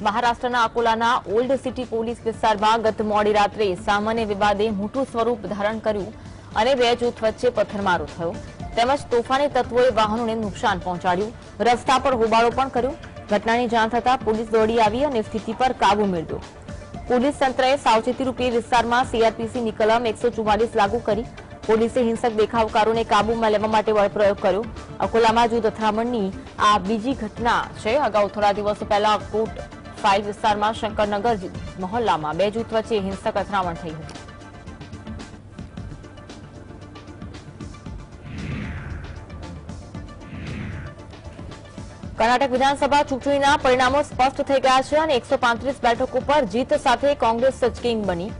મહારાષ્ટ્રના અકોલાના old city police વિસ્તારમાં ગત મોડી રાત્રે સામાન્ય વિવાદે મોટું સ્વરૂપ ધારણ કર્યું અને બે જૂથ વચ્ચે પથ્થરમારો થયો તેમજ તોફાની તત્વોએ વાહનોને નુકસાન પહોંચાડ્યું, રસ્તા પર હોબાળો પણ કર્યો। ઘટનાની જાણ થતાં પોલીસ દોડી આવી અને સ્થિતિ પર કાબુ મેળવ્યો। પોલીસ તંત્રએ સાવચેતી રૂપે વિસ્તારમાં સીઆરપીસીની કલમ 144 લાગુ કરી પોલીસે હિંસક દેખાવકારોને કાબૂમાં લેવા માટે બળપ્રયોગ કર્યો। અકોલામાં જૂથ અથડામણની આ બીજી ઘટના છે। અગાઉ થોડા દિવસો પહેલા કોટ ફાઇલ વિસ્તારમાં શંકરનગર મહોલ્લામાં બે જૂથ વચ્ચે હિંસક અથડામણ થઈ હતી। કર્ણાટક વિધાનસભા ચૂંટણીના પરિણામો સ્પષ્ટ થઈ ગયા છે અને 135 બેઠકો પર જીત સાથે કોંગ્રેસ સચકિંગ બની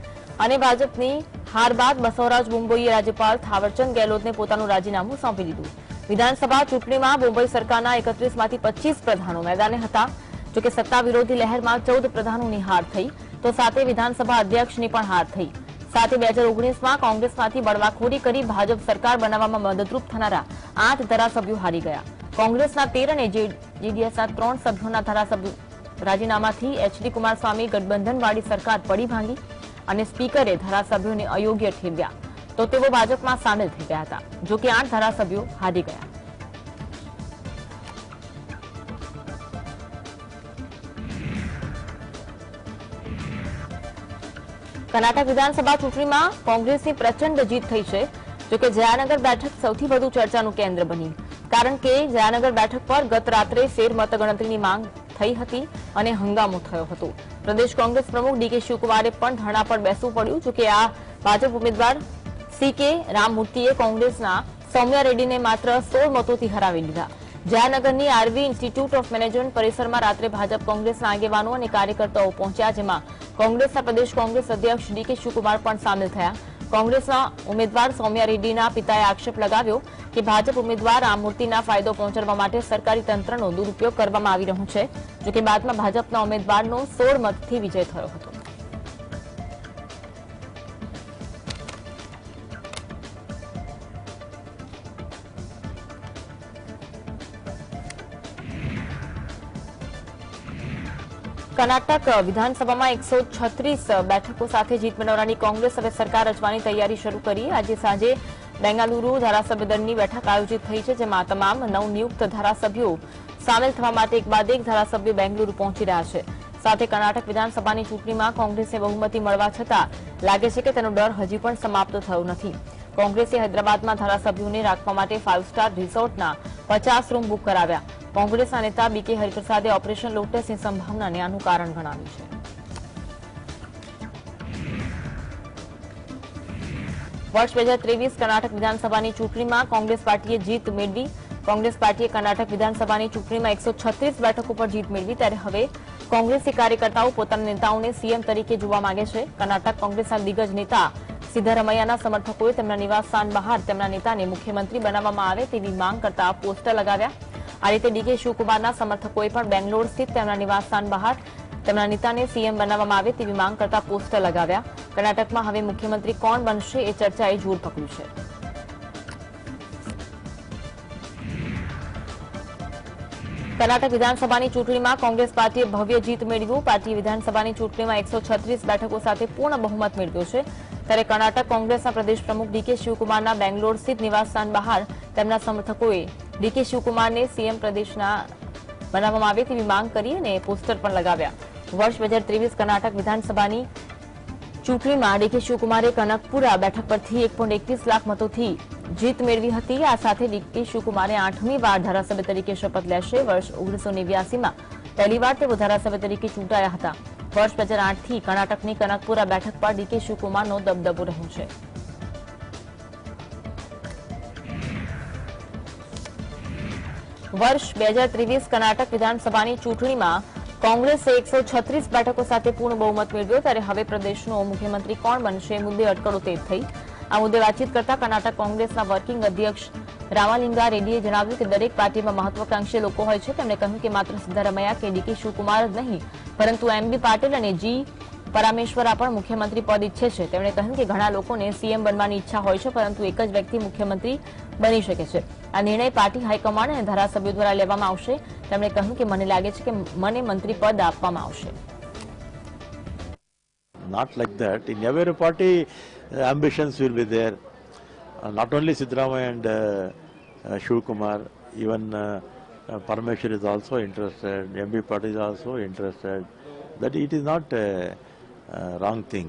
અને ભાજપની હાર બાદ બસવરાજ બોમ્બોઈએ રાજ્યપાલ થાવરચંદ ગેહલોતને પોતાનું રાજીનામું સોંપી દીધું। વિધાનસભા ચૂંટણીમાં બોમ્બઈ સરકારના 31માંથી 25 પ્રધાનો મેદાને હતા। જોકે સત્તા વિરોધી લહેરમાં 14 પ્રધાનોની હાર થઈ તો સાથે વિધાનસભા અધ્યક્ષની પણ હાર થઈ। સાથે 2019માં કોંગ્રેસમાંથી બળવાખોરી કરી ભાજપ સરકાર બનાવવામાં મદદરૂપ થનારા 8 ધારાસભ્યો હારી ગયા। કોંગ્રેસના 13 અને જેડીએસના 3 સભ્યોના ધારાસભ્યો રાજીનામાથી એચડી કુમારસ્વામી ગઠબંધનવાળી સરકાર પડી ભાંગી અને સ્પીકરે ધારાસભ્યોને અયોગ્ય ઠેરવ્યા તો તેઓ ભાજપમાં સામેલ થઈ ગયા હતા। જોકે 8 ધારાસભ્યો હારી ગયા। કર્ણાટક વિધાનસભા ચૂંટણીમાં કોંગ્રેસની પ્રચંડ જીત થઈ છે। જોકે જયાનગર બેઠક સૌથી વધુ ચર્ચાનું કેન્દ્ર બની કારણ કે જયાનગર બેઠક પર ગત રાત્રે ફેર મતગણતરીની માંગ થઈ હતી અને હંગામો થયો હતો। પ્રદેશ કોંગ્રેસ પ્રમુખ ડીકે શિવકુમારે પણ ધરણા પર બેસવું પડ્યું। જોકે આ ભાજપ ઉમેદવાર સીકે રામમૂર્તિએ કોંગ્રેસના સૌમ્યા રેડ્ડીને માત્ર 16 મતોથી હરાવી લીધા। જયાનગરની આરવી ઇન્સ્ટિટ્યૂટ ઓફ મેનેજમેન્ટ પરિસરમાં રાત્રે ભાજપ કોંગ્રેસના આગેવાનો અને કાર્યકર્તાઓ પહોંચ્યા, જેમાં કોંગ્રેસના પ્રદેશ કોંગ્રેસ અધ્યક્ષ ડીકે શિવકુમાર પણ સામેલ થયા। કોંગ્રેસના ઉમેદવાર સૌમ્યા રેડ્ડીના પિતાએ આક્ષેપ લગાવ્યો કે ભાજપ ઉમેદવાર રામમૂર્તિના ફાયદો પહોંચાડવા માટે સરકારી તંત્રનો દુરુપયોગ કરવામાં આવી રહ્યો છે। જોકે બાદમાં ભાજપના ઉમેદવારનો 16 મતથી વિજય થયો હતો। કર્ણાટક વિધાનસભામાં 136 બેઠકો સાથે જીત મેળવવાની કોંગ્રેસ હવે સરકાર રચવાની તૈયારી શરૂ કરી। આજે સાંજે બેંગાલુરુ ધારાસભ્ય દળની બેઠક આયોજિત થઈ છે, જેમાં તમામ નવનિયુક્ત ધારાસભ્યો સામેલ થવા માટે એક બાદ એક ધારાસભ્યો બેંગલુરુ પહોંચી રહ્યા છે। સાથે કર્ણાટક વિધાનસભાની ચૂંટણીમાં કોંગ્રેસને બહુમતી મળવા છતાં લાગે છે કે તેનો ડર હજી પણ સમાપ્ત થયો નથી। કોંગ્રેસે હૈદરાબાદમાં ધારાસભ્યોને રાખવા માટે 5 સ્ટાર રિસોર્ટના 50 રૂમ બુક કરાવ્યા। કોંગ્રેસના નેતા બીકે હરિપ્રસાદે ઓપરેશન લોટસની સંભાવનાને આનું કારણ ગણાવ્યું છે। વર્ષ 2023 કર્ણાટક વિધાનસભાની ચૂંટણીમાં કોંગ્રેસ પાર્ટીએ જીત મેળવી। કોંગ્રેસ પાર્ટીએ કર્ણાટક વિધાનસભાની ચૂંટણીમાં 136 બેઠકો પર જીત મેળવી, ત્યારે હવે કોંગ્રેસી કાર્યકર્તાઓ પોતાના નેતાઓને સીએમ તરીકે જોવા માંગે છે। કર્ણાટક કોંગ્રેસના દિગ્ગજ નેતા સિદ્ધારમૈયાના સમર્થકોએ તેમના નિવાસસ્થાન બહાર તેમના નેતાને મુખ્યમંત્રી બનાવવામાં આવે તેવી માંગ કરતા પોસ્ટર લગાવ્યા। આ રીતે ડીકે શિવકુમારના સમર્થકોએ પણ બેંગ્લોર સ્થિત તેમના નિવાસસ્થાન બહાર તેમના નેતાને સીએમ બનાવવામાં આવે તેવી માંગ કરતા પોસ્ટર લગાવ્યા। કર્ણાટકમાં હવે મુખ્યમંત્રી કોણ બનશે એ ચર્ચાએ જોર પકડ્યું છે। કર્ણાટક વિધાનસભાની ચૂંટણીમાં કોંગ્રેસ પાર્ટીએ ભવ્ય જીત મેળવ્યું। પાર્ટીએ વિધાનસભાની ચૂંટણીમાં 136 બેઠકો સાથે પૂર્ણ બહુમત મેળવ્યો છે। ત્યારે કર્ણાટક કોંગ્રેસના પ્રદેશ પ્રમુખ ડીકે શિવકુમારના બેંગ્લોર સ્થિત નિવાસસ્થાન બહાર તેમના સમર્થકોએ ડીકે શિવકુમારને સીએમ પ્રદેશના બનાવવામાં આવે તેવી માંગ કરી અને પોસ્ટર પણ લગાવ્યા। વર્ષ 2023 કર્ણાટક વિધાનસભાની ચૂંટણીમાં ડીકે શિવકુમારે કનકપુરા બેઠક પરથી 1.21 લાખ મતોથી જીત મેળવી હતી। આ સાથે ડીકે શિવકુમારે 8મી વાર ધારાસભ્ય તરીકે શપથ લેશે। વર્ષ 1989માં પહેલીવાર તેઓ ધારાસભ્ય તરીકે ચૂંટાયા હતા। વર્ષ 2008થી કર્ણાટકની કનકપુરા બેઠક પર ડીકે શિવકુમારનો દબદબો રહ્યો છે। વર્ષ 2023 કર્ણાટક વિધાનસભાની ચૂંટણીમાં કોંગ્રેસે 136 બેઠકો સાથે પૂર્ણ બહુમત મેળવ્યો। ત્યારે હવે પ્રદેશનો મુખ્યમંત્રી કોણ બનશે એ મુદ્દે અટકળો તેજ થઈ। આ મુદ્દે વાતચીત કરતા કર્ણાટક કોંગ્રેસના વર્કિંગ અધ્યક્ષ રામાલિંગા રેડ્ડીએ જણાવ્યું કે દરેક પાર્ટીમાં મહત્વાકાંક્ષી લોકો હોય છે। તેમણે કહ્યું કે માત્ર સિદ્ધારમૈયા કે ડીકે શિવકુમાર જ નહીં પરંતુ એમબી પાટીલ અને જી પરામેશ્વરા પણ મુખ્યમંત્રી પદ ઈચ્છે છે. તેમણે કહ્યું કે ઘણા લોકોને સીએમ બનવાની ઈચ્છા હોય છે, પરંતુ એક જ વ્યક્તિ મુખ્યમંત્રી બની શકે છે. આ નિર્ણય પાર્ટી હાઈકમાન્ડ અને ધારાસભ્યો દ્વારા લેવામાં આવશે. તેમણે કહ્યું કે મને લાગે છે કે મને મંત્રી પદ આપવામાં આવશે. Not like that. In every party, ambitions will be there. Not only Siddaramaiah and Shivkumar, even Parameshwar is also interested. MB Patil is also interested. That it is not a wrong thing.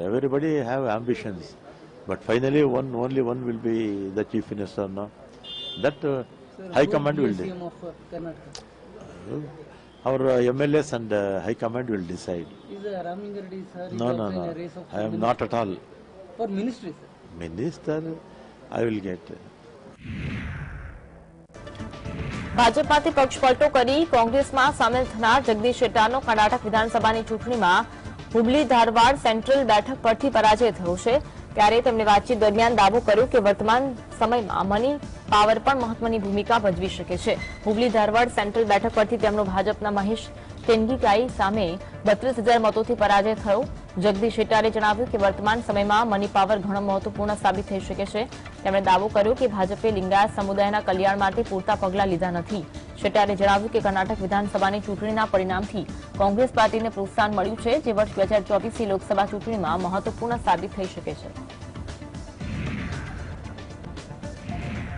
Everybody have ambitions, but finally only one will be the chief minister. No, that high command will decide. Our MLAs and high command will decide. Is Raminga Reddy sir? No. I am not at all. For ministry, sir. Minister, I will get. ભાજપમાંથી પક્ષપલટો કરી કોંગ્રેસમાં સામેલ થનાર જગદીશ શેટ્ટારનો કર્ણાટક વિધાનસભાની ચૂંટણીમાં Hubli Dharwad central બેઠક પરથી પરાજય થયો છે. ત્યારે તેમણે વાતચીત દરમિયાન દાવો કર્યો કે વર્તમાન સમયમાં મની પાવર પણ મહત્વની ભૂમિકા ભજવી શકે છે. હુબલી ધારવાડ સેન્ટ્રલ બેઠક પરથી તેમનો ભાજપના મહેશ ટેંગીકાઈ સામે 32,000 મતોથી પરાજય થયો. જગદીશ શેટ્ટારે જણાવ્યું કે વર્તમાન સમયમાં મની પાવર ઘણો મહત્વપૂર્ણ સાબિત થઈ શકે છે. તેમણે દાવો કર્યો કે ભાજપે લિંગાયત સમુદાયના કલ્યાણ માટે પૂરતા પગલાં લીધા નથી. શેટ્ટારે જણાવ્યું કે કર્ણાટક વિધાનસભાની ચૂંટણીના પરિણામથી કોંગ્રેસ પાર્ટીને પ્રોત્સાહન મળ્યું છે, જે વર્ષ 2024ની લોકસભા ચૂંટણીમાં મહત્વપૂર્ણ સાબિત થઈ શકે છે.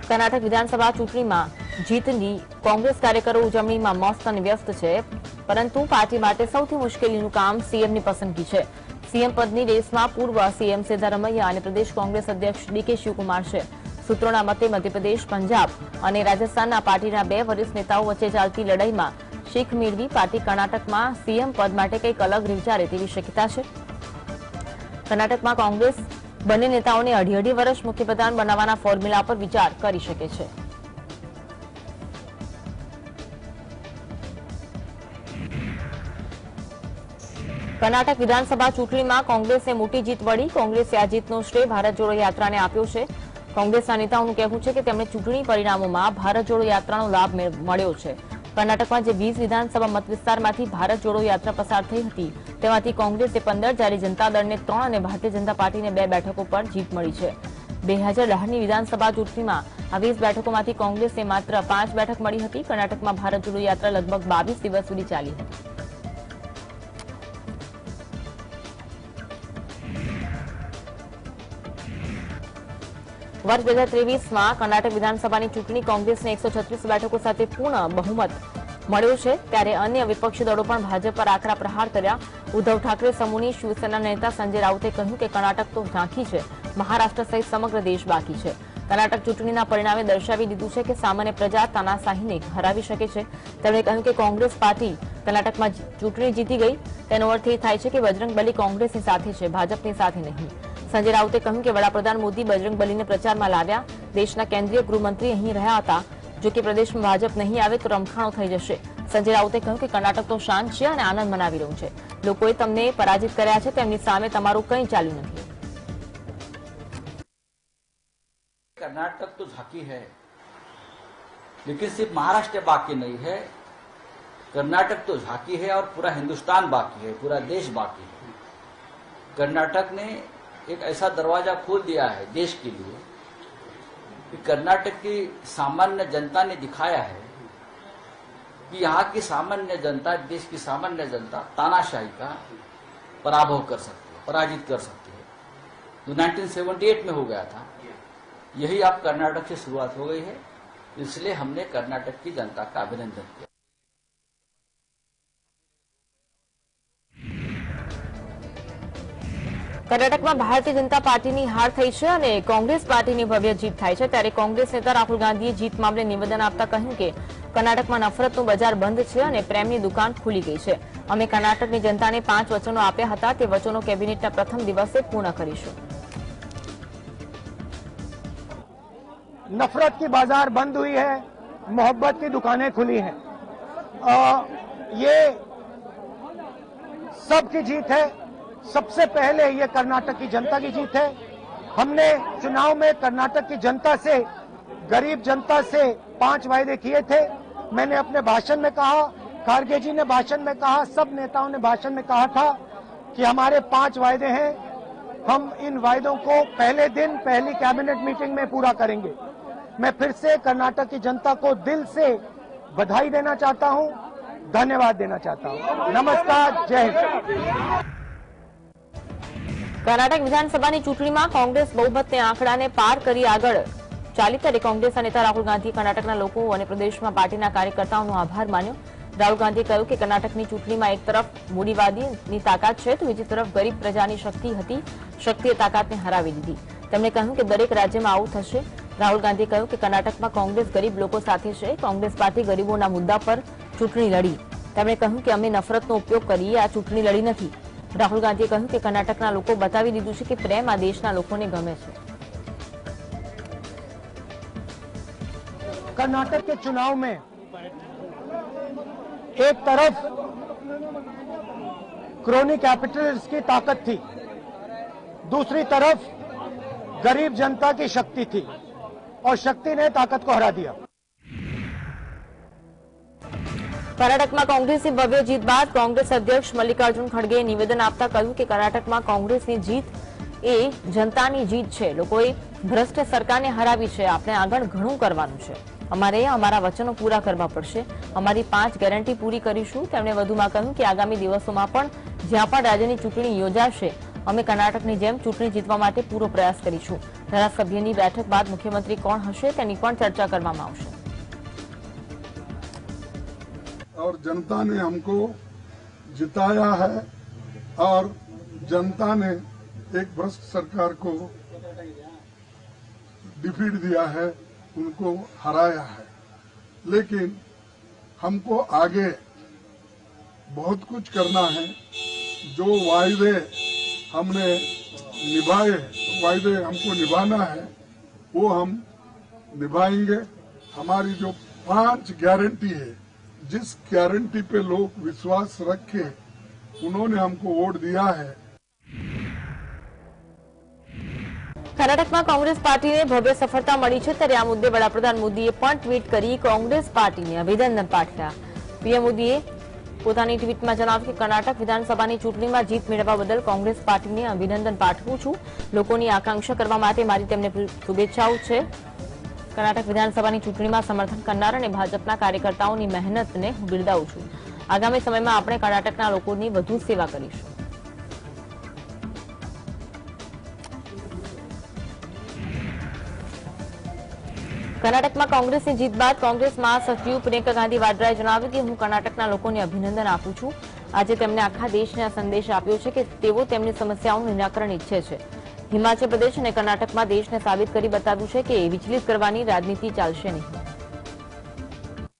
કર્ણાટક વિધાનસભા ચૂંટણીમાં જીતની કોંગ્રેસ કાર્યકરો ઉજવણીમાં મસ્ત અને વ્યસ્ત છે, પરંતુ પાર્ટી માટે સૌથી મુશ્કેલીનું કામ સીએમની પસંદગી છે. સીએમ પદની રેસમાં પૂર્વ સીએમ સિદ્ધારમૈયા અને પ્રદેશ કોંગ્રેસ અધ્યક્ષ ડીકે શિવકુમાર છે. સૂત્રોના મતે મધ્યપ્રદેશ, પંજાબ અને રાજસ્થાનના પાર્ટીના 2 વરિષ્ઠ નેતાઓ વચ્ચે ચાલતી લડાઈમાં શીખ મેળવી પાર્ટી કર્ણાટકમાં સીએમ પદ માટે કંઈક અલગ વિચારે તેવી શક્યતા છે. કર્ણાટકમાં કોંગ્રેસ બંને નેતાઓને અઢી વર્ષ મુખ્યપ્રધાન બનાવવાના ફોર્મ્યુલા પર વિચાર કરી શકે છે. કર્ણાટક વિધાનસભા ચૂંટણીમાં કોંગ્રેસને મોટી જીત મળી. કોંગ્રેસે આ જીતનો શ્રેય ભારત જોડો યાત્રાને આપ્યો છે. કોંગ્રેસના નેતાઓનું કહેવું છે કે તેમને ચૂંટણી પરિણામોમાં ભારત જોડો યાત્રાનો લાભ મળ્યો છે. કર્ણાટકમાં જે 20 વિધાનસભા મત વિસ્તારમાંથી ભારત જોડો યાત્રા પસાર થઈ હતી, તેમાંથી કોંગ્રેસે 15, જ્યારે જનતા દળને 3 અને ભારતીય જનતા પાર્ટીને 2 બેઠકો પર જીત મળી છે. 2018ની વિધાનસભા ચૂંટણીમાં આ 20 બેઠકોમાંથી કોંગ્રેસને માત્ર 5 બેઠક મળી હતી. કર્ણાટકમાં ભારત જોડો યાત્રા લગભગ 22 દિવસ સુધી ચાલી હતી. વર્ષ 2023માં કર્ણાટક વિધાનસભાની ચૂંટણી કોંગ્રેસને 136 બેઠકો સાથે પૂર્ણ બહુમત મળ્યો છે. ત્યારે અન્ય વિપક્ષી દળો પણ ભાજપ પર આકરા પ્રહાર કર્યા. ઉદ્ધવ ઠાકરે સમૂહની શિવસેના નેતા સંજય રાઉતે કહ્યું કે કર્ણાટક તો ઝાંખી છે, મહારાષ્ટ્ર સહિત સમગ્ર દેશ બાકી છે. કર્ણાટક ચૂંટણીના પરિણામે દર્શાવી દીધું છે કે સામાન્ય પ્રજા તાનાશાહીને હરાવી શકે છે. તેમણે કહ્યું કે કોંગ્રેસ પાર્ટી કર્ણાટકમાં ચૂંટણી જીતી ગઈ, તેનો અર્થ એ થાય છે કે બજરંગબલી કોંગ્રેસની સાથે છે, ભાજપની સાથે નહીં. સંજય રાઉતે કહ્યું કે વડાપ્રધાન મોદી બજરંગબલીને પ્રચારમાં લાવ્યા. દેશના કેન્દ્રીય ગૃહમંત્રી અહીં રહ્યા હતા. જો કે પ્રદેશમાં ભાજપ નહીં આવે તો રમખાણો થઈ જશે. સંજય રાઉતે કહ્યું કે કર્ણાટક તો શાંત છે અને આનંદ મનાવી રહ્યું છે. લોકોએ તમને પરાજિત કર્યા છે, તેમની સામે તમારું કંઈ ચાલ્યું નથી. कर्नाटक तो झांकी है, लेकिन सिर्फ महाराष्ट्र बाकी नहीं है, कर्नाटक तो झांकी है और पूरा हिंदुस्तान बाकी है, पूरा देश बाकी है. कर्नाटक ने एक ऐसा दरवाजा खोल दिया है देश के लिए कि कर्नाटक की सामान्य जनता ने दिखाया है कि यहाँ की सामान्य जनता, देश की सामान्य जनता तानाशाही का पराभव कर सकती है, पराजित कर सकती है. जो 1978 में हो गया था, यही अब कर्नाटक से शुरुआत हो गई है. इसलिए हमने कर्नाटक की जनता का अभिनंदन किया. કર્ણાટકમાં ભારતીય જનતા પાર્ટીની હાર થઈ છે અને કોંગ્રેસ પાર્ટીની ભવ્ય જીત થાય છે. ત્યારે કોંગ્રેસ નેતા રાહુલ ગાંધીએ જીત મામલે નિવેદન આપતા કહ્યું કે કર્ણાટકમાં નફરતનું બજાર બંધ છે અને પ્રેમની દુકાન ખુલી ગઈ છે. અમે કર્ણાટકની જનતાને 5 વચનો આપ્યા હતા, તે વચનો કેબિનેટના પ્રથમ દિવસે પૂર્ણ કરીશું. नफरत की बाजार बंद हुई है, मोहब्बत की दुकानें खुली हैं. ये सबकी जीत है. सबसे पहले ये कर्नाटक की जनता की जीत है. हमने चुनाव में कर्नाटक की जनता से, गरीब जनता से 5 वायदे किए थे. मैंने अपने भाषण में कहा, खारगे जी ने भाषण में कहा, सब नेताओं ने भाषण में कहा था कि हमारे 5 वायदे हैं, हम इन वायदों को पहले दिन पहली कैबिनेट मीटिंग में पूरा करेंगे। मैं फिर से कर्नाटक की जनता को दिल से बधाई देना चाहता हूं, धन्यवाद देना चाहता हूं। नमस्कार, जय हिंद। કર્ણાટક વિધાનસભાની ચૂંટણીમાં કોંગ્રેસ બહુમતને આંકડાને પાર કરી આગળ ચાલી ત્યારે કોંગ્રેસના નેતા રાહુલ ગાંધીએ કર્ણાટકના લોકો અને પ્રદેશમાં પાર્ટીના કાર્યકર્તાઓનો આભાર માન્યો। રાહુલ ગાંધીએ કહ્યું કે કર્ણાટકની ચૂંટણીમાં એક તરફ મૂડીવાદીની તાકાત છે તો બીજી તરફ ગરીબ પ્રજાની શક્તિ હતી, શક્તિએ તાકાતને હરાવી દીધી। તેમણે કહ્યું કે દરેક રાજ્યમાં આવું થશે। રાહુલ ગાંધીએ કહ્યું કે કર્ણાટકમાં કોંગ્રેસ ગરીબ લોકો સાથે છે। કોંગ્રેસ પાર્ટી ગરીબોના મુદ્દા પર ચૂંટણી લડી। તેમણે કહ્યું કે અમે નફરતનો ઉપયોગ કરીએ આ ચૂંટણી લડી નથી। રાહુલ ગાંધીએ કહ્યું કે કર્ણાટકના લોકો બતાવી દીધું છે કે પ્રેમ આ દેશના લોકોને ગમે છે। कर्नाटक के चुनाव में एक तरफ क्रोनी कैपिटलिस्ट की ताकत थी, दूसरी तरफ गरीब जनता की शक्ति थी और शक्ति ने ताकत को हरा दिया। કર્ણાટકમાં કોંગ્રેસની ભવ્ય જીત બાદ કોંગ્રેસ અધ્યક્ષ મલ્લિકાર્જુન ખડગેએ નિવેદન આપતા કહ્યું કે કર્ણાટકમાં કોંગ્રેસની જીત એ જનતાની જીત છે। લોકોએ ભ્રષ્ટ સરકારને હરાવી છે। આપણે આગળ ઘણું કરવાનું છે। અમારે અમારા વચનો પૂરા કરવા પડશે। અમારી 5 ગેરંટી પૂરી કરીશું। તેમણે વધુમાં કહ્યું કે આગામી દિવસોમાં પણ જ્યાં પણ રાજ્યની ચૂંટણી યોજાશે અમે કર્ણાટકની જેમ ચૂંટણી જીતવા માટે પૂરો પ્રયાસ કરીશું। ધારાસભ્યની બેઠક બાદ મુખ્યમંત્રી કોણ હશે તેની પણ ચર્ચા કરવામાં આવશે। और जनता ने हमको जिताया है और जनता ने एक भ्रष्ट सरकार को डिफीट दिया है, उनको हराया है। लेकिन हमको आगे बहुत कुछ करना है। जो वायदे हमने निभाए, वायदे हमको निभाना है, वो हम निभाएंगे। हमारी जो 5 गारंटी है, जिस गारंटी पे लोग विश्वास रखे, उन्होंने हमको वोट दिया है। કર્ણાટકમાં કોંગ્રેસ પાર્ટીને ભવ્ય સફળતા મળી છે ત્યારે આ મુદ્દે વડાપ્રધાન મોદીએ પણ ટ્વીટ કરી કોંગ્રેસ પાર્ટીને અભિનંદન પાઠવ્યા। પીએમ મોદીએ પોતાની ટ્વીટમાં જણાવ્યું કે કર્ણાટક વિધાનસભાની ચૂંટણીમાં જીત મેળવવા બદલ કોંગ્રેસ પાર્ટીને અભિનંદન પાઠવું છું। લોકોની આકાંક્ષા કરવા માટે મારી તેમને શુભેચ્છાઓ છે। કર્ણાટક વિધાનસભાની ચૂંટણીમાં સમર્થન કરનાર અને ભાજપના કાર્યકર્તાઓની મહેનતને હું બિરદાવું છું। આગામી સમયમાં આપણે કર્ણાટકના લોકોની વધુ સેવા કરીશું। કર્ણાટકમાં કોંગ્રેસની જીત બાદ કોંગ્રેસ મહાસચિવ પ્રિયંકા ગાંધી વાડ્રાએ જણાવ્યું કે હું કર્ણાટકના લોકોને અભિનંદન આપું છું। આજે તેમણે આખા દેશને આ સંદેશ આપ્યો છે કે તેઓ તેમની સમસ્યાઓનું નિરાકરણ ઈચ્છે છે। हिमाचल प्रदेश और कर्नाटक में देश ने साबित कर बताव्યું છે કે વિચલિત કરવાની राजनीति ચાલશે नहीं।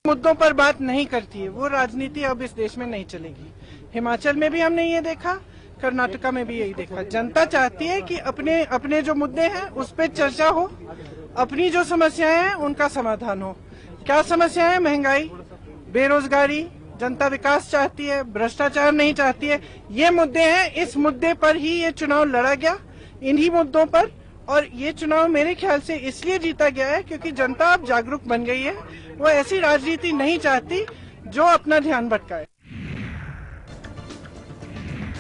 मुद्दों पर बात नहीं करती है वो राजनीति अब इस देश में नहीं चलेगी। हिमाचल में भी हमने ये देखा, कर्नाटका में भी यही देखा। जनता चाहती है कि अपने अपने जो मुद्दे हैं उस पर चर्चा हो, अपनी जो समस्याएं हैं उनका समाधान हो। क्या समस्याएं? महंगाई, बेरोजगारी, जनता विकास चाहती है, भ्रष्टाचार नहीं चाहती है। ये मुद्दे हैं। इस मुद्दे पर ही ये चुनाव लड़ा गया, इन्हीं मुद्दों पर। और ये चुनाव मेरे ख्याल से इसलिए जीता गया है क्योंकि जनता अब जागरूक बन गई है। वो ऐसी राजनीति नहीं चाहती जो अपना ध्यान भटकाए।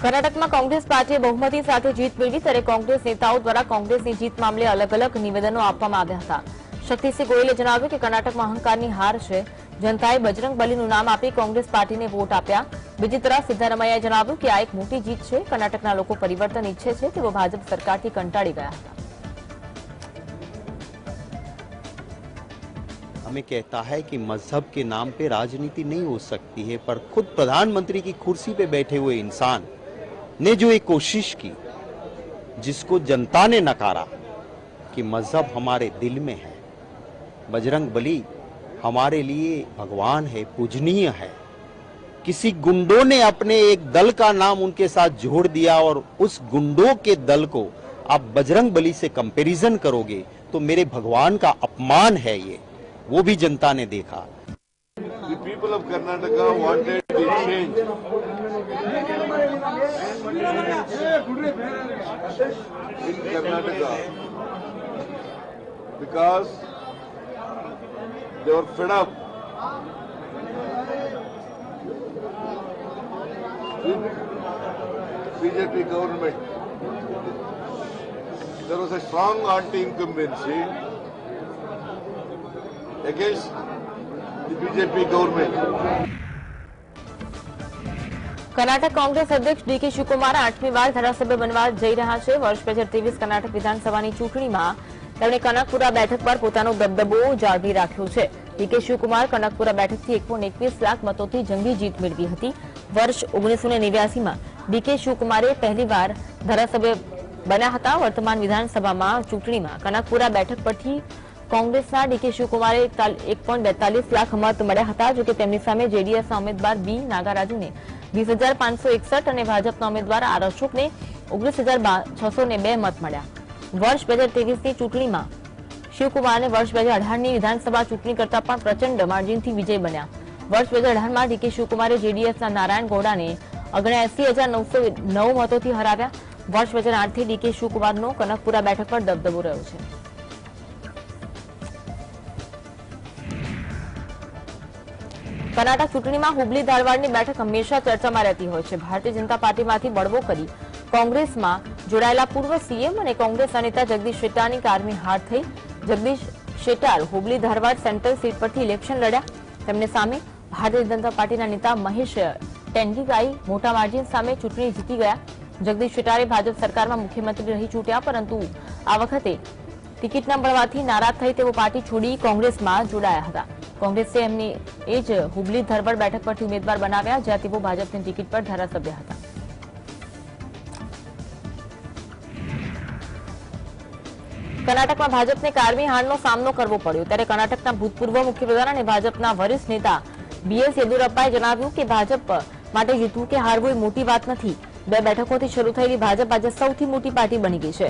कर्नाटक में कांग्रेस पार्टीए बहुमती साथे जीत मेळवी त्यारे कांग्रेस नेताओं द्वारा कांग्रेसनी जीत मामले अलग अलग निवेदनों आपवामां આવ્યા હતા। શક્તિસિંહ ગોયલે જણાવ્યું કે કર્ણાટકમાં અહંકારની હાર છે। जनताए बजरंग बलीનું નામ આપી કોંગ્રેસ પાર્ટીને વોટ આપ્યા। બીજી તરફ સિદ્ધારમૈયાએ જણાવ્યું કે આ એક મોટી જીત છે। કર્ણાટકના લોકો પરિવર્તન ઈચ્છે છે, તેઓ ભાજપ સરકારથી કંટાળી ગયા હતા। हमें कहता है कि मजहब के नाम पे राजनीति नहीं हो सकती है, पर खुद प्रधानमंत्री की कुर्सी पे बैठे हुए इंसान ने जो एक कोशिश की, जिसको जनता ने नकारा कि मजहब हमारे दिल में है, बजरंग बली हमारे लिए भगवान है, पूजनीय है। किसी गुंडों ने अपने एक दल का नाम उनके साथ जोड़ दिया और उस गुंडों के दल को आप बजरंग बली से कंपैरिजन करोगे तो मेरे भगवान का अपमान है। ये वो भी जनता ने देखा। The people of Karnataka wanted a change. In Karnataka, because they were fed up BJP government, there was a strong anti-incumbency against the BJP government. Karnataka Congress અધ્યક્ષ ડીકે શિવકુમાર 8મી વાર ધારાસભ્ય બનવા જઈ રહ્યા છે. વર્ષ 2023 કર્ણાટક વિધાનસભાની ચૂંટણીમાં તેમણે કનકપુરા બેઠક પર પોતાનો દબદબો જાળવી રાખ્યો છે. ડીકે શિવકુમાર કનકપુરા બેઠકથી 121 લાખ મતોથી જંગી જીત મેળવી હતી. વર્ષ 1989માં ડીકે શિવકુમારે પહેલીવાર ધારાસભ્ય બન્યા હતા. વર્તમાન વિધાનસભામાં ચૂંટણીમાં કનકપુરા બેઠક પરથી કોંગ્રેસના ડીકે શિવકુમારે 1.42 લાખ મત મળ્યા હતા. જોકે તેમની સામે જેડીએસના ઉમેદવાર બી નાગારાજુને 20,561 અને ભાજપના ઉમેદવાર આર અશોકને 19,602 મત મળ્યા. વર્ષ 2023ની ચૂંટણીમાં શિવકુમારને વર્ષ 2018ની વિધાનસભા ચૂંટણી કરતા પણ પ્રચંડ માર્જિનથી વિજય બન્યા. વર્ષ 2018માં ડીકે શિવકુમારે જેડીએસના નારાયણ ગૌડાને 79,909 મતોથી હરાવ્યા. વર્ષ 2008થી ડીકે શિવકુમારનો કનકપુરા બેઠક પર દબદબો રહ્યો છે. કર્ણાટક ચૂંટણીમાં હુબલી ધારવાડની બેઠક હંમેશા ચર્ચામાં રહેતી હોય છે. ભારતીય જનતા પાર્ટીમાંથી બળવો કરી કોંગ્રેસમાં જોડાયેલા પૂર્વ સીએમ અને કોંગ્રેસના નેતા જગદીશ શેટ્ટારની કારમી હાર થઈ. જગદીશ શેટ્ટાર હુબલી ધારવાડ સેન્ટ્રલ સીટ પરથી ઇલેક્શન લડ્યા. તેમને સામે ભારતીય જનતા પાર્ટીના નેતા મહેશ ટેંગીકાઈ મોટા માર્જિન સામે ચૂંટણી જીતી ગયા. જગદીશ શેટ્ટારે ભાજપ સરકારમાં મુખ્યમંત્રી રહી ચૂંટ્યા, પરંતુ આ વખતે ટિકિટ ન મળવાથી નારાજ થઈ તેઓ પાર્ટી છોડી કોંગ્રેસમાં જોડાયા હતા. કોંગ્રેસે એમની એ જ હુબલી ધારવાડ બેઠક પરથી ઉમેદવાર બનાવ્યા, જ્યાં તેઓ ભાજપની ટિકિટ પર ધારાસભ્ય હતા. કર્ણાટકમાં ભાજપને કારમી હારનો સામનો કરવો પડ્યો, ત્યારે કર્ણાટકના ભૂતપૂર્વ મુખ્યપ્રધાન અને ભાજપના વરિષ્ઠ નેતા બીએસ યેદુરપ્પાએ જણાવ્યું કે ભાજપ માટે જીતવું કે હારવું એ મોટી વાત નથી. 2 બેઠકોથી શરૂ થયેલી ભાજપ આજે સૌથી મોટી પાર્ટી બની ગઈ છે.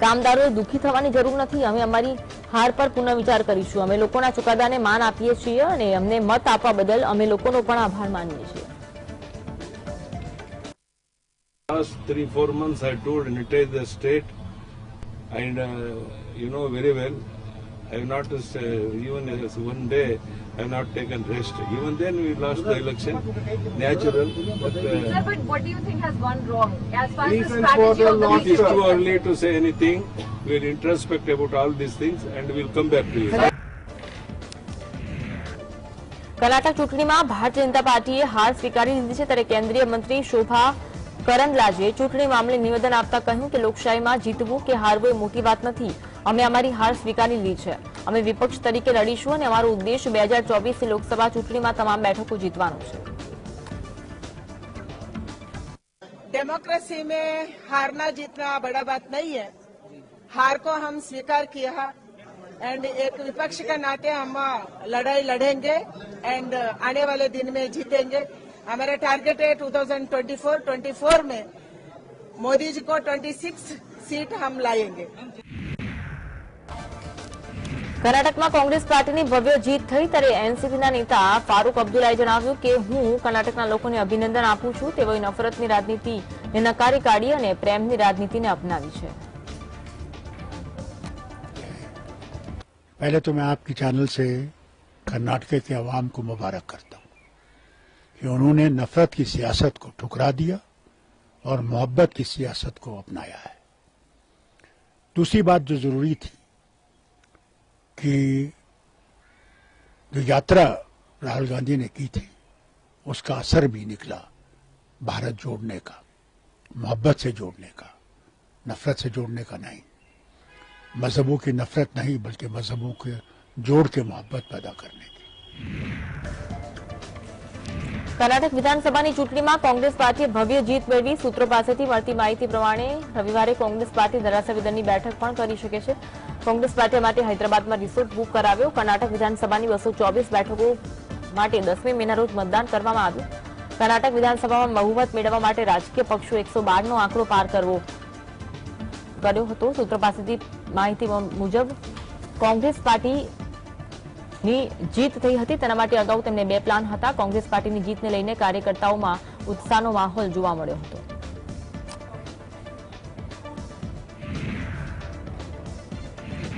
કામદારોએ દુઃખી થવાની જરૂર નથી. અમે અમારી હાર પર પુનઃવિચાર કરીશું. અમે લોકોના ચુકાદાને માન આપીએ છીએ અને અમને મત આપવા બદલ અમે લોકોનો પણ આભાર માનીએ છીએ. Last 3-4 months I toured and retired the state, and you know very well, I have not even as one day I have not taken rest. Even then we lost the election, natural. But, Sir, but what do you think has gone wrong as far as the Reason strategy for the of the loss it is BJP? too early to say anything. We will introspect about all these things and we will come back to you. Karnataka ચૂંટણીમાં ભારતીય જનતા પાર્ટીએ હાર સ્વીકારી લીધી છે, ત્યારે કેન્દ્રીય મંત્રી શોભા કરંદલાજે ચૂંટણી મામલે નિવેદન આપતા કહ્યું કે લોકશાહીમાં જીતવું કે હારવું એ મોટી વાત નથી. અમે અમારી હાર સ્વીકારી લીધી છે. અમે વિપક્ષ તરીકે લડીશું અને અમારો ઉદ્દેશ 2024ની લોકસભા ચૂંટણીમાં તમામ બેઠકો જીતવાનો છે. डेमोक्रेसी में हारना जीतना बड़ा बात नहीं है. हार को हम स्वीकार किया एंड एक विपक्ष के नाते हम लड़ाई लड़ेंगे एंड आने वाले दिन में जीतेंगे. हमारा टारगेट है 2024 में मोदी जी को 26 सीट हम लाएंगे. કર્ણાટકમાં કોંગ્રેસ પાર્ટીની ભવ્ય જીત થઈ, ત્યારે એનસીપીના નેતા ફારૂક અબ્દુલ્લાએ જણાવ્યું કે હું કર્ણાટકના લોકોને અભિનંદન આપું છું. તેઓએ નફરતની રાજનીતિને નકારી કાઢી અને પ્રેમની રાજનીતિને અપનાવી છે. पहले तो मैं आपकी चैनल से कर्नाटक के अवाम को मुबारक करता हूं कि उन्होंने नफरत की सियासत को ठुकरा दिया और मोहब्बत की सियासत को अपनाया है. दूसरी बात जो जरूरी थी कि जो यात्रा राहुल गांधी ने की थी उसका असर भी निकला. भारत जोड़ने का, मोहब्बत से जोड़ने का, नफरत से जोड़ने का नहीं. मजहबों की नफरत नहीं बल्कि मजहबों के जोड़ के मोहब्बत पैदा करने की. કર્ણાટક વિધાનસભાની ચૂંટણીમાં કોંગ્રેસ પાર્ટીએ ભવ્ય જીત મેળવી. સૂત્રો પાસેથી મળતી માહિતી પ્રમાણે રવિવારે કોંગ્રેસ પાર્ટી ધારાસભ્ય દળની બેઠક પણ કરી શકે છે. કોંગ્રેસ પાર્ટી માટે હૈદરાબાદમાં રિસોર્ટ બુક કરાવ્યો. કર્ણાટક વિધાનસભાની 224 બેઠકો માટે 10મી મેના રોજ મતદાન કરવામાં આવ્યું. કર્ણાટક વિધાનસભામાં બહુમત મેળવવા માટે રાજકીય પક્ષો 112નો આંકડો પાર કર્યો હતો. સૂત્રો પાસેથી માહિતી મુજબ કોંગ્રેસ પાર્ટીની જીત થઈ હતી. તેના માટે અગાઉ તેમને 2 પ્લાન હતા. કોંગ્રેસ પાર્ટીની જીતને લઈને કાર્યકર્તાઓમાં ઉત્સાહનો માહોલ જોવા મળ્યો હતો.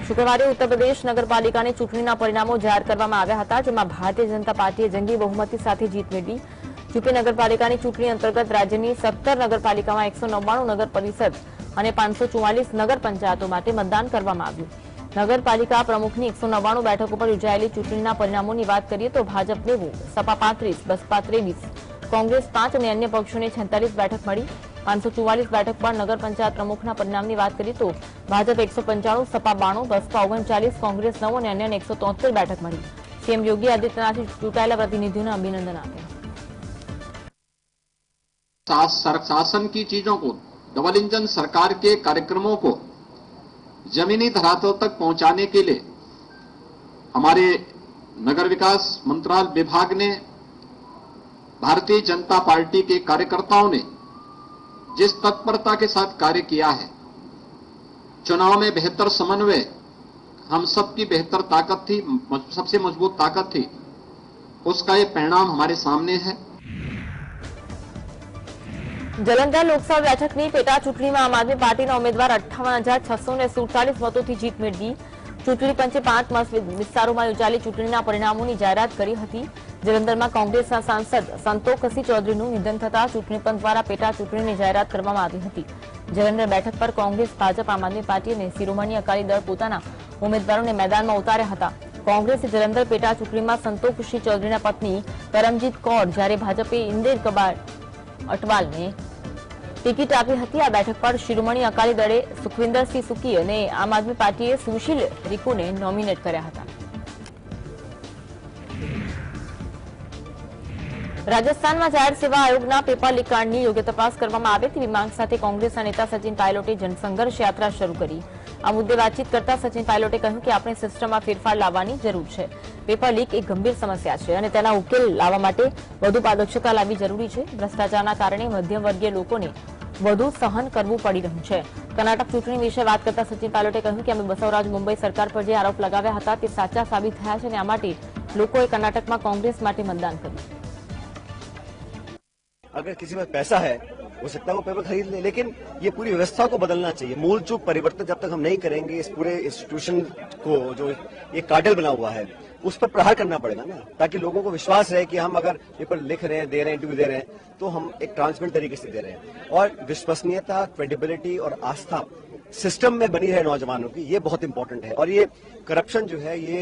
શુક્રવારે ઉત્તર પ્રદેશ નગરપાલિકાની ચૂંટણીના પરિણામો જાહેર કરવામાં આવ્યા હતા, જેમાં ભારતીય જનતા પાર્ટીએ જંગી બહુમતી સાથે જીત મેળવી. યુપી નગરપાલિકાની ચૂંટણી અંતર્ગત રાજ્યની 17 નગરપાલિકામાં 199 નગર પરિષદ અને 544 નગર પંચાયતો માટે મતદાન કરવામાં આવ્યું. નગરપાલિકા પ્રમુખની 199 બેઠકો પર યોજાયેલી ચૂંટણીના પરિણામોની વાત કરીએ તો ભાજપ 90, સપા 35, બસપા 23, કોંગ્રેસ 5 અને અન્ય પક્ષોને 46 બેઠક મળી. 544 બેઠક પર નગર પંચાયત પ્રમુખના પરિણામની વાત કરીએ તો ભાજપ 195, સપા 92, બસપા 39, કોંગ્રેસ 9 અને અન્યને 173 બેઠક મળી. સીએમ યોગી આદિત્યનાથે ચૂંટાયેલા પ્રતિનિધિઓને અભિનંદન આપ્યા. शासन की चीजों को, डबल इंजन सरकार के कार्यक्रमों को जमीनी धरातल तक पहुंचाने के लिए हमारे नगर विकास मंत्रालय विभाग ने, भारतीय जनता पार्टी के कार्यकर्ताओं ने जिस तत्परता के साथ कार्य किया है, चुनाव में बेहतर समन्वय हम सबकी बेहतर ताकत थी, सबसे मजबूत ताकत थी, उसका ये परिणाम हमारे सामने है. જલંધર લોકસભા બેઠકની પેટા ચૂંટણીમાં આમ આદમી પાર્ટીના ઉમેદવાર 58,647 મતોથી જીત મેળવી. ચૂંટણી પંચે 5 મત વિસ્તારોમાં યોજાયેલી ચૂંટણીના પરિણામોની જાહેરાત કરી હતી. જલંધરમાં કોંગ્રેસના સાંસદ સંતોકસિંહ ચૌધરીનું નિધન થતા ચૂંટણી પંચ દ્વારા પેટા ચૂંટણીની જાહેરાત કરવામાં આવી હતી. જલંધર બેઠક પર કોંગ્રેસ, ભાજપ, આમ આદમી પાર્ટી અને શિરોમણી અકાલી દળ પોતાના ઉમેદવારોને મેદાનમાં ઉતાર્યા હતા. કોંગ્રેસે જલંધર પેટા ચૂંટણીમાં સંતોકસિંહ ચૌધરીના પત્ની પરમજીત કૌર, જ્યારે ભાજપે ઇન્દેર કબાડ અટવાલને ટિકિટ આપી હતી. આ બેઠક પર શિરોમણી અકાલી દળે સુખવિન્દરસિંહ સુકી અને આમ આદમી પાર્ટીએ સુશીલ રીકુને નોમિનેટ કર્યા હતા. રાજસ્થાનમાં જાહેર સેવા આયોગના પેપર લીક કાંડની યોગ્ય તપાસ કરવામાં આવે તેવી માંગ સાથે કોંગ્રેસના નેતા સચિન પાયલોટે જનસંઘર્ષ યાત્રા શરૂ કરી. આ મુદ્દે વાતચીત કરતા સચિન પાયલોટે કહ્યું કે આપણે સિસ્ટમમાં ફેરફાર લાવવાની જરૂર છે. પેપર લીક એક ગંભીર સમસ્યા છે અને તેના ઉકેલ લાવવા માટે વધુ પારદર્શકતા લાવવી જરૂરી છે. ભ્રષ્ટાચારના કારણે મધ્યમવર્ગીય લોકોને વધુ સહન કરવું પડી રહ્યું છે. કર્ણાટક ચૂંટણી વિશે વાત કરતા સચિન પાયલોટે કહ્યું કે અમે બસવરાજ મુંબઈ સરકાર પર જે આરોપ લગાવ્યા હતા તે સાચા સાબિત થયા છે અને આ માટે લોકોએ કર્ણાટકમાં કોંગ્રેસ માટે મતદાન કર્યું. अगर किसी में पैसा है हो सकता है वो पेपर खरीद ले, लेकिन ये पूरी व्यवस्था को बदलना चाहिए. मूल चूक परिवर्तन जब तक हम नहीं करेंगे, इस पूरे इंस्टीट्यूशन को जो ये कार्टेल बना हुआ है उस पर प्रहार करना पड़ेगा ना, ताकि लोगों को विश्वास रहे कि हम अगर पेपर लिख रहे हैं, दे रहे हैं, इंटरव्यू दे रहे हैं तो हम एक ट्रांसपेरेंट तरीके से दे रहे हैं. और विश्वसनीयता, क्रेडिबिलिटी और आस्था सिस्टम में बनी रहे नौजवानों की, ये बहुत इंपॉर्टेंट है. और ये करप्शन जो है, ये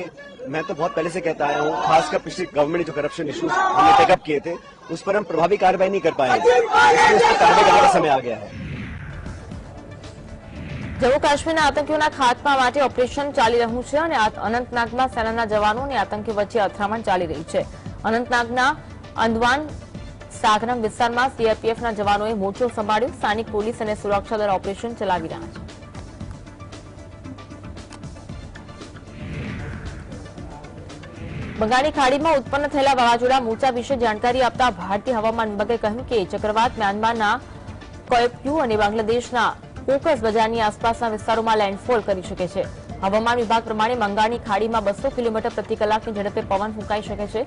मैं तो बहुत पहले से कहता आया हूँ, खासकर पिछली गवर्नमेंट ने जो करप्शन इश्यूज हमने टेकअप किए थे उस पर हम प्रभावी कार्रवाई नहीं कर पाए, इसलिए उस पर कार्रवाई करने का समय आ गया है. જમ્મુ કાશ્મીરના આતંકીઓના ખાત્મા માટે ઓપરેશન ચાલી રહ્યું છે અને અનંતનાગમાં સેનાના જવાનો અને આતંકીઓ વચ્ચે અથડામણ ચાલી રહી છે. અનંતનાગના અંદવાન સાગરમ વિસ્તારમાં સીઆરપીએફના જવાનોએ મોરચો સંભાળ્યો. સ્થાનિક પોલીસ અને સુરક્ષા દળ ઓપરેશન ચલાવી રહ્યા છે. બંગાળની ખાડીમાં ઉત્પન્ન થયેલા વાવાઝોડા મોરચા વિશે જાણકારી આપતા ભારતીય હવામાન વિભાગે કહ્યું કે ચક્રવાત મ્યાનમારના કોયપ્યુ અને બાંગ્લાદેશના કોકસ બજારની આસપાસના વિસ્તારોમાં લેન્ડફોલ કરી શકે છે. હવામાન વિભાગ પ્રમાણે બંગાળની ખાડીમાં 200 કિલોમીટર પ્રતિ કલાકની ઝડપે પવન ફૂંકાઈ શકે છે.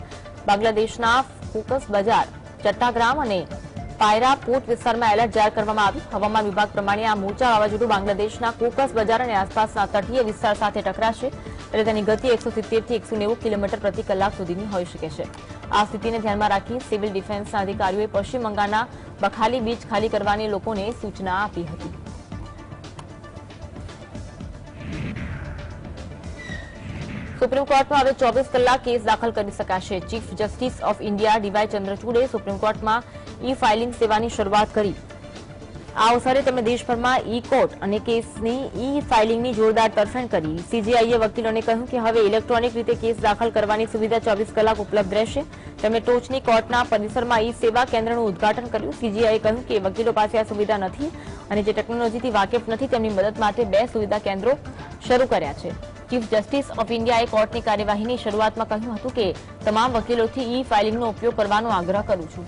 બાંગ્લાદેશના કોકસ બજાર, ચટ્ટાગ્રામ અને પાયરા પોર્ટ વિસ્તારમાં એલર્ટ જાહેર કરવામાં આવ્યું. હવામાન વિભાગ પ્રમાણે આ મોરચા વાવાઝોડું બાંગ્લાદેશના કોકસ બજાર અને આસપાસના તટીય વિસ્તાર સાથે ટકરાશે એટલે તેની ગતિ 170 થી 190 કિલોમીટર પ્રતિ કલાક સુધીની હોઈ શકે છે. આ સ્થિતિને ધ્યાનમાં રાખી સિવિલ ડિફેન્સના અધિકારીઓએ પશ્ચિમ બંગાળના બખાલી બીચ ખાલી કરવાની લોકોને સૂચના આપી હતી. સુપ્રીમ કોર્ટમાં હવે 24 કલાક કેસ દાખલ કરી શકાશે. Chief justice of India DY ચંદ્રચૂડે સુપ્રીમ કોર્ટમાં ઈ ફાઇલિંગ સેવાની શરૂઆત કરી. આ અવસરે તેમણે દેશભરમાં ઈ કોર્ટ અને કેસની ઈ ફાઇલિંગની જોરદાર તરફેણ કરી. સીજેઆઈએ વકીલોને કહ્યું કે હવે ઇલેક્ટ્રોનિક રીતે કેસ દાખલ કરવાની સુવિધા 24 કલાક ઉપલબ્ધ રહેશે. તેમણે ટોચની કોર્ટના પરિસરમાં ઈ સેવા કેન્દ્રનું ઉદઘાટન કર્યું. સીજેઆઈએ કહ્યું કે વકીલો પાસે આ સુવિધા નથી અને જે ટેકનોલોજીથી વાકેફ નથી તેમની મદદ માટે 2 સુવિધા કેન્દ્રો શરૂ કર્યા છે. ચીફ જસ્ટિસ ઓફ ઇન્ડિયાએ કોર્ટની કાર્યવાહીની શરૂઆતમાં કહ્યું હતું કે તમામ વકીલોથી ઈ ફાઇલિંગનો ઉપયોગ કરવાનો આગ્રહ કરું છું.